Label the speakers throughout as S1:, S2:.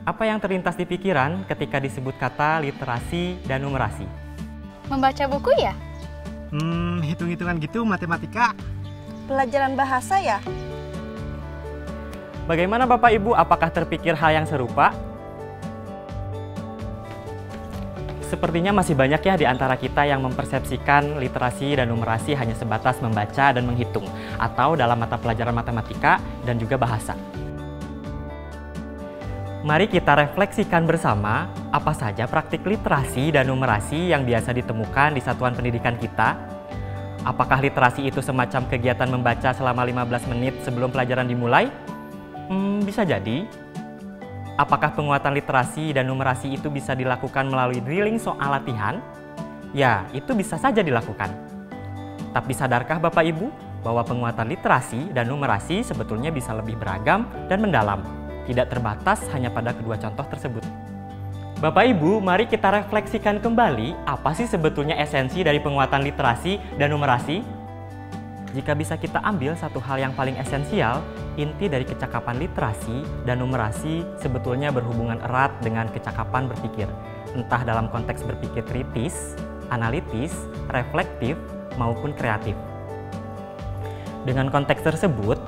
S1: Apa yang terlintas di pikiran ketika disebut kata literasi dan numerasi?
S2: Membaca buku ya?
S3: Hitung-hitungan gitu, matematika.
S4: Pelajaran bahasa ya?
S1: Bagaimana Bapak Ibu, apakah terpikir hal yang serupa? Sepertinya masih banyak ya di antara kita yang mempersepsikan literasi dan numerasi hanya sebatas membaca dan menghitung, atau dalam mata pelajaran matematika dan juga bahasa. Mari kita refleksikan bersama apa saja praktik literasi dan numerasi yang biasa ditemukan di satuan pendidikan kita. Apakah literasi itu semacam kegiatan membaca selama 15 menit sebelum pelajaran dimulai? Bisa jadi. Apakah penguatan literasi dan numerasi itu bisa dilakukan melalui drilling soal latihan? Ya, itu bisa saja dilakukan. Tapi sadarkah Bapak Ibu bahwa penguatan literasi dan numerasi sebetulnya bisa lebih beragam dan mendalam, tidak terbatas hanya pada kedua contoh tersebut. Bapak Ibu, mari kita refleksikan kembali apa sih sebetulnya esensi dari penguatan literasi dan numerasi? Jika bisa kita ambil satu hal yang paling esensial, inti dari kecakapan literasi dan numerasi sebetulnya berhubungan erat dengan kecakapan berpikir, entah dalam konteks berpikir kritis, analitis, reflektif, maupun kreatif. Dengan konteks tersebut,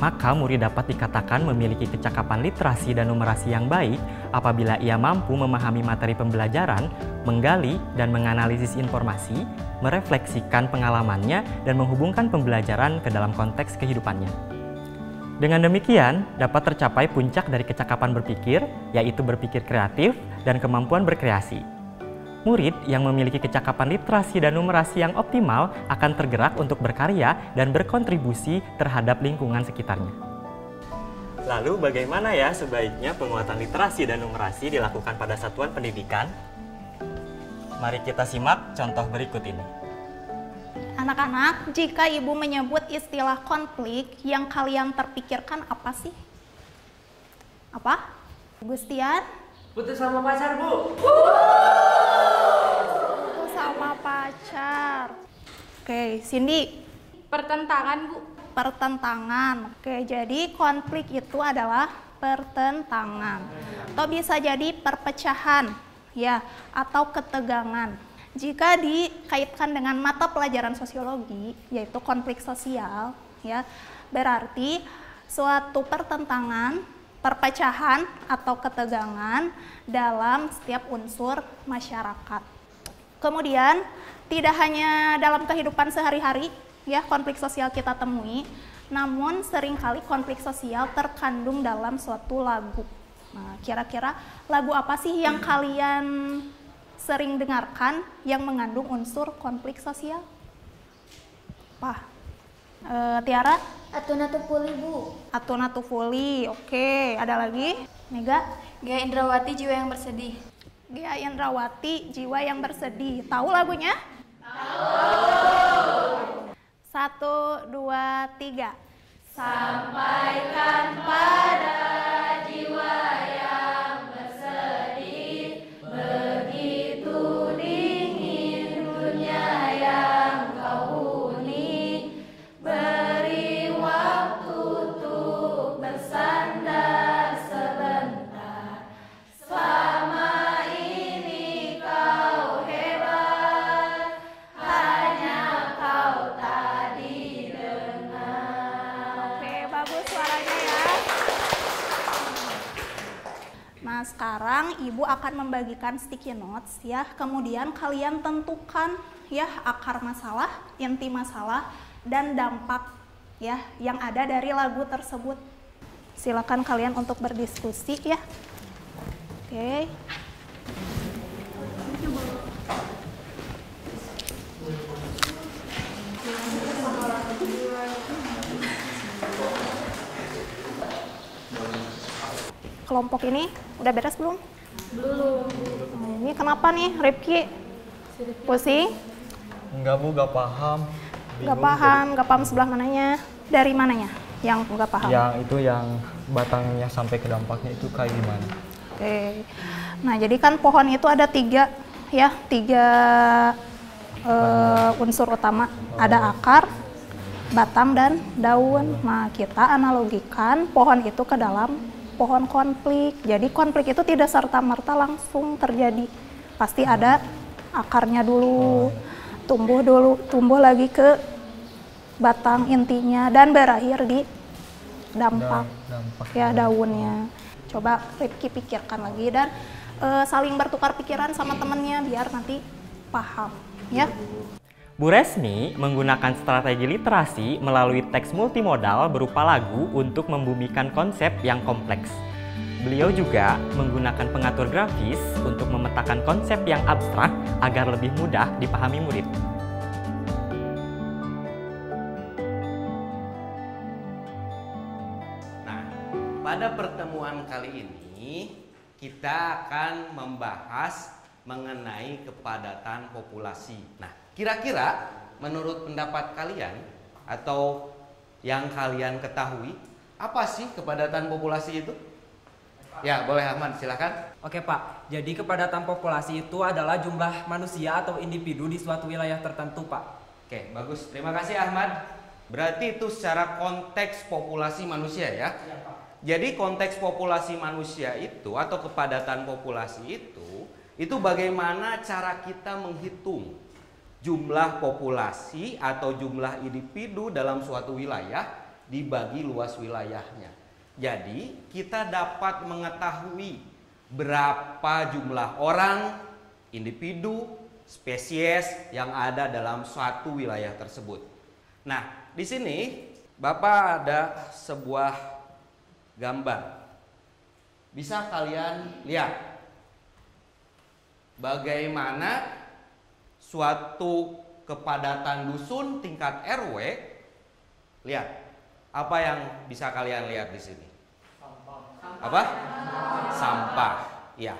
S1: maka murid dapat dikatakan memiliki kecakapan literasi dan numerasi yang baik apabila ia mampu memahami materi pembelajaran, menggali dan menganalisis informasi, merefleksikan pengalamannya, dan menghubungkan pembelajaran ke dalam konteks kehidupannya. Dengan demikian, dapat tercapai puncak dari kecakapan berpikir, yaitu berpikir kreatif dan kemampuan berkreasi. Murid yang memiliki kecakapan literasi dan numerasi yang optimal akan tergerak untuk berkarya dan berkontribusi terhadap lingkungan sekitarnya. Lalu bagaimana ya sebaiknya penguatan literasi dan numerasi dilakukan pada satuan pendidikan? Mari kita simak contoh berikut ini.
S2: Anak-anak, jika ibu menyebut istilah konflik, yang kalian terpikirkan apa sih? Apa? Gustian?
S5: Putus sama pacar, Bu.
S2: Putus sama pacar. Oke, Cindy.
S6: Pertentangan, Bu.
S2: Pertentangan. Oke, jadi konflik itu adalah pertentangan. Atau bisa jadi perpecahan, ya, atau ketegangan. Jika dikaitkan dengan mata pelajaran sosiologi, yaitu konflik sosial, ya, berarti suatu pertentangan, perpecahan atau ketegangan dalam setiap unsur masyarakat. Kemudian, tidak hanya dalam kehidupan sehari-hari, ya, konflik sosial kita temui, namun seringkali konflik sosial terkandung dalam suatu lagu. Nah, kira-kira lagu apa sih yang kalian sering dengarkan yang mengandung unsur konflik sosial? Apa? Tiara?
S6: Atuna Tupuli, Bu.
S2: Atuna Tupuli, oke. Ada lagi? Mega?
S6: Gia Indrawati, Jiwa yang Bersedih.
S2: Gia Indrawati, Jiwa yang Bersedih. Tahu lagunya? Tahu. 1, 2, 3.
S6: Sampaikan pada jiwa yang bersedih, begitu dingin dunia yang kau huni, beri waktu untuk bersandar sebentar, selama ini kau hebat, hanya kau tak didengar.
S2: Oke, bagus suaranya ya. Nah, sekarang Ibu akan membagikan sticky notes ya. Kemudian kalian tentukan ya akar masalah, inti masalah, dan dampak ya yang ada dari lagu tersebut. Silakan kalian untuk berdiskusi ya. Oke. Kelompok ini udah beres belum?
S6: Belum.
S2: Nah, ini kenapa nih, Rifki? Pusing?
S3: Enggak, Bu, gak paham.
S2: Gak paham, gak paham sebelah mananya? Dari mananya yang gak paham?
S3: Yang itu yang batangnya sampai ke dampaknya itu kayak gimana?
S2: Oke. Nah, jadi kan pohon itu ada tiga unsur utama. Ada akar, batang, dan daun. Nah, kita analogikan pohon itu ke dalam pohon konflik. Jadi konflik itu tidak serta-merta langsung terjadi. Pasti ada akarnya dulu, tumbuh lagi ke batang intinya dan berakhir di dampak ya daunnya. Coba Rifki pikirkan lagi dan saling bertukar pikiran sama temennya biar nanti paham ya.
S1: Bu Resmi menggunakan strategi literasi melalui teks multimodal berupa lagu untuk membumikan konsep yang kompleks. Beliau juga menggunakan pengatur grafis untuk memetakan konsep yang abstrak agar lebih mudah dipahami murid.
S7: Nah, pada pertemuan kali ini kita akan membahas mengenai kepadatan populasi. Nah, kira-kira menurut pendapat kalian atau yang kalian ketahui, apa sih kepadatan populasi itu? Ya, boleh Ahmad, silakan.
S5: Oke Pak, jadi kepadatan populasi itu adalah jumlah manusia atau individu di suatu wilayah tertentu Pak.
S7: Oke, bagus. Terima kasih Ahmad. Berarti itu secara konteks populasi manusia ya?
S5: Iya Pak.
S7: Jadi konteks populasi manusia itu atau kepadatan populasi itu bagaimana cara kita menghitung jumlah populasi atau jumlah individu dalam suatu wilayah dibagi luas wilayahnya. Jadi kita dapat mengetahui berapa jumlah orang, individu, spesies yang ada dalam suatu wilayah tersebut. Nah, di sini Bapak ada sebuah gambar. Bisa kalian lihat bagaimana suatu kepadatan dusun tingkat RW. Lihat, apa yang bisa kalian lihat di sini? Apa? Sampah. Ya,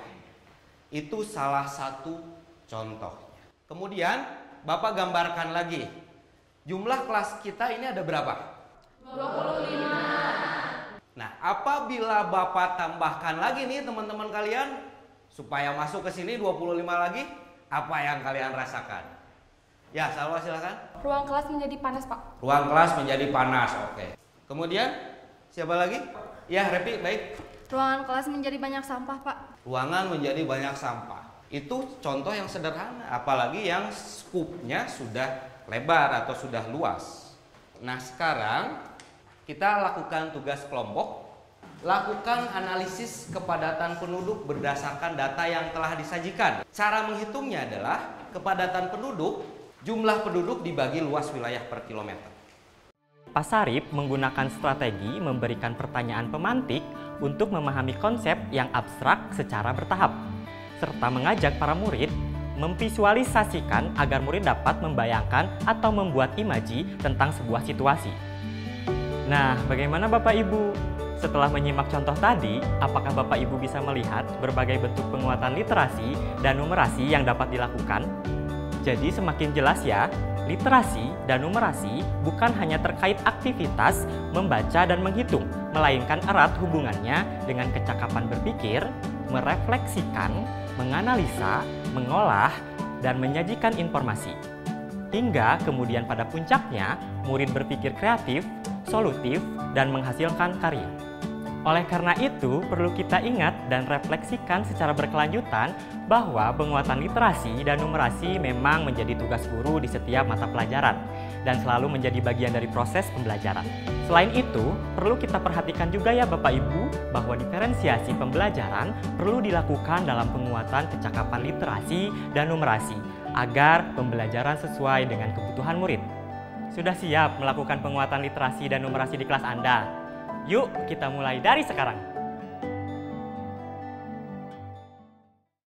S7: itu salah satu contohnya. Kemudian Bapak gambarkan lagi. Jumlah kelas kita ini ada berapa? 25. Nah, apabila Bapak tambahkan lagi nih teman-teman kalian supaya masuk ke sini 25 lagi, apa yang kalian rasakan? Ya, Salwa silakan.
S6: Ruang kelas menjadi panas, Pak.
S7: Ruang kelas menjadi panas, oke. Kemudian siapa lagi? Ya, Repi, baik.
S6: Ruangan kelas menjadi banyak sampah, Pak.
S7: Ruangan menjadi banyak sampah. Itu contoh yang sederhana, apalagi yang skupnya sudah lebar atau sudah luas. Nah, sekarang kita lakukan tugas kelompok. Lakukan analisis kepadatan penduduk berdasarkan data yang telah disajikan. Cara menghitungnya adalah kepadatan penduduk, jumlah penduduk dibagi luas wilayah per kilometer.
S1: Pak Sarip menggunakan strategi memberikan pertanyaan pemantik untuk memahami konsep yang abstrak secara bertahap, serta mengajak para murid memvisualisasikan agar murid dapat membayangkan atau membuat imaji tentang sebuah situasi. Nah, bagaimana Bapak Ibu? Setelah menyimak contoh tadi, apakah Bapak Ibu bisa melihat berbagai bentuk penguatan literasi dan numerasi yang dapat dilakukan? Jadi semakin jelas ya, literasi dan numerasi bukan hanya terkait aktivitas membaca dan menghitung, melainkan erat hubungannya dengan kecakapan berpikir, merefleksikan, menganalisa, mengolah, dan menyajikan informasi. Hingga kemudian pada puncaknya, murid berpikir kreatif, solutif, dan menghasilkan karya. Oleh karena itu, perlu kita ingat dan refleksikan secara berkelanjutan bahwa penguatan literasi dan numerasi memang menjadi tugas guru di setiap mata pelajaran dan selalu menjadi bagian dari proses pembelajaran. Selain itu, perlu kita perhatikan juga ya Bapak Ibu bahwa diferensiasi pembelajaran perlu dilakukan dalam penguatan kecakapan literasi dan numerasi agar pembelajaran sesuai dengan kebutuhan murid. Sudah siap melakukan penguatan literasi dan numerasi di kelas Anda? Yuk kita mulai dari sekarang.